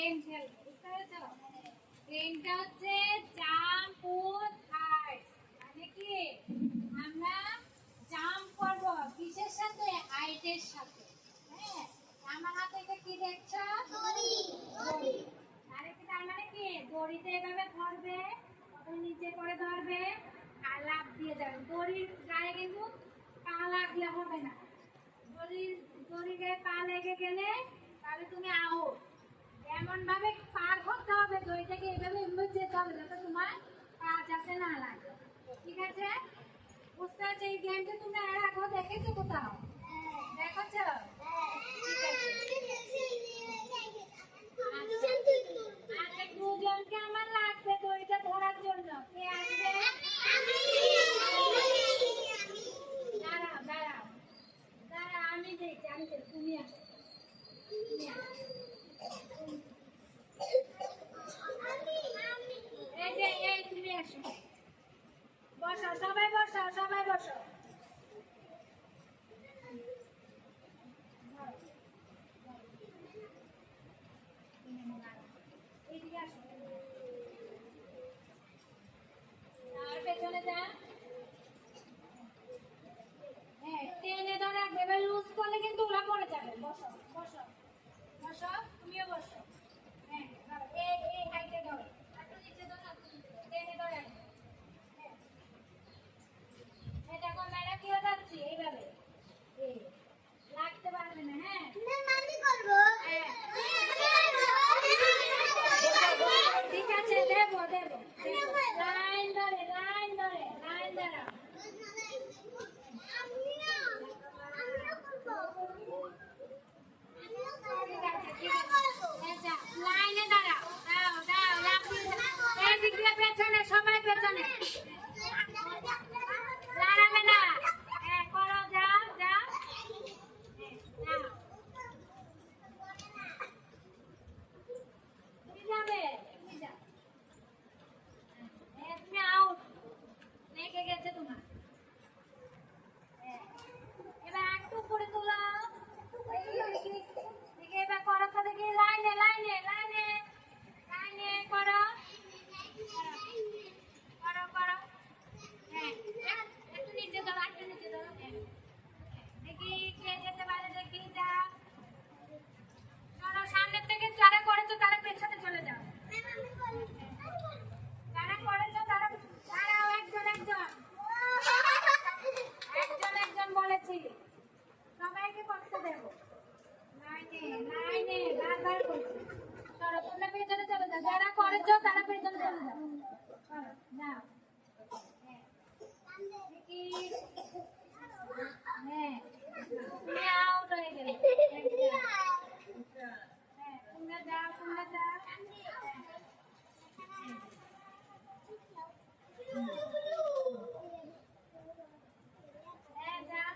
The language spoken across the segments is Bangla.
গেম খেলবো, বুঝতে পেরেছো? গেমটা হচ্ছে জাম্প উইথ হাইট, মানে কি আমরা জাম্প করব কিসের সাথে? হাইটের সাথে। হ্যাঁ, আমার হাতে এটা কি দেখছো? দড়ি। দড়ি। আরে কি তার মানে কি দড়িতে এভাবে ধরবে, ওটা নিচে করে ধরবে আর লাফ দিয়ে যাবে। দড়ির গায়ে কিন্তু পা লাগলে হবে না। দড়ির গায়ে পা লেগে গেলে তাহলে তুমি আউট। এমন ভাবে পার করতে হবে, দড়িটাকে এভাবে এভাবে যেতে হবে যাতে তোমার পা যাতে না লাগে। ঠিক আছে? বুঝতে পারছো? এই গেমটা তুমি আর আগেও দেখেছো কোথাও? দেখেছো? আচ্ছা, দুজনকে আমার লাগবে দড়িটা ধরার জন্য। কে আসবে? দাঁড়াও দাঁড়াও দাঁড়াও, আমি দেখছি, তুমি আসো। এই যে এই তুমি আসো, বসো সবাই, বসো সবাই বসো। এইদিকে আসো, আর পেছনে যা। হ্যাঁ, টেনে ধরে রাখবে, লুজ করলে কিন্তু ওরা পড়ে যাবে। বসো বসো বসো, তুমিও বসো। হ্যাঁ, ধরো, এই হাইটে ধরো, একটু নিচে ধরো, টেনে ধরে রাখবে। হ্যাঁ, এটা কোন ম্যাডাম কি যাচ্ছি এইভাবে, এই লাগতে পারবে না। হ্যাঁ, আমি করব। হ্যাঁ, ঠিক আছে, দেবো দেবো। লাইন ধরে লাইন ধরে লাইন দাঁড়াও। লাইনে দাঁড়াও, দাও দাও, এই দিক দিয়ে পেছনে, সবাই পেছনে দাঁড়াবে না। হ্যাঁ, করো, যাও যাও, যাও, তুমি যাবে, তুমি যাও। হ্যাঁ, তুমি আউট, লেগে গেছে তোমার। হ্যাঁ, এবার একটু করে তোলো। দেখি এবার করো তো, দেখি লাইনে লাইনে লাইনে লাইনে করো, করো করো। হ্যাঁ, একটু নিচে ধরো, একটু নিচে ধরো। হ্যাঁ, দেখি কে যেতে পারে, দেখি যা। চলো, সামনের থেকে যারা করেছো তারা পেছনে চলে যাও। যারা করেছো তারা দাঁড়াও, একজন একজন একজন একজন বলেছি, সবাইকে করতে দেবো। লাইনে লাইনে বারবার বলছি। চলো, তোমরা পেছনে চলে যাও, যারা করেছো তারা পেছনে চলে যাও। চলো যাও। হ্যাঁ, দেখি। হ্যাঁ, তুমি আউট হয়ে গেলে। হ্যাঁ, তোমরা যাও, তোমরা যাও। হ্যাঁ, যাও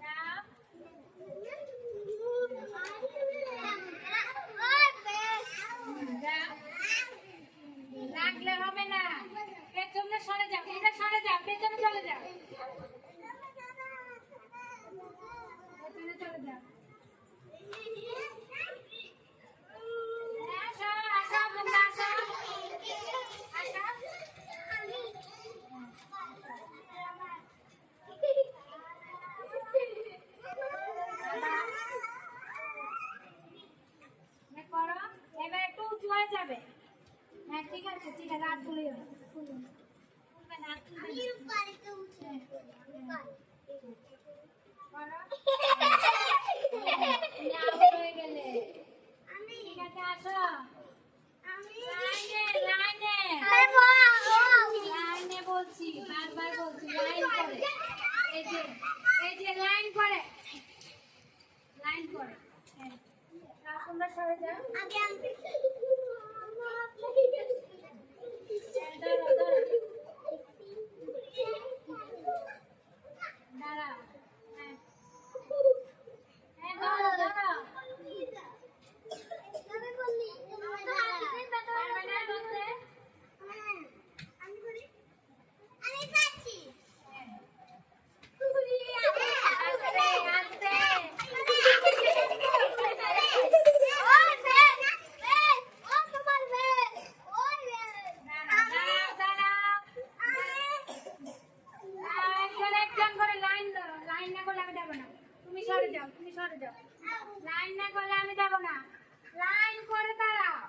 যাও। যাও, লাগলে হবে না, পেছনে সরে যাও, এটা সরে যাও, পেছনে চলে যাও, পেছনে চলে যাও। আসো আসো, তোমরা আসো আসো। করো, এবার একটু উঁচু হয়ে যাবে। হ্যাঁ, ঠিক আছে ঠিক আছে, হাত তুলে তুলবে না, তুলবে না। করো, আউট হয়ে গেলে। ঠিক আছে, আসো লাইনে লাইনে লাইনে বলছি, বারবার বলছি, লাইন করে। এই যে এই যে লাইন করে, লাইন করে। হ্যাঁ, তোমরা সরে যাও। দাঁড়াও দাঁড়াও, দাঁড়াও। হ্যাঁ, হ্যাঁ, ধরো ধরো। পারবে না ধরতে? আস্তে আস্তে সরে যাও, তুমি সরে যাও। লাইন না করলে আমি যাবো না। লাইন করে দাঁড়াও।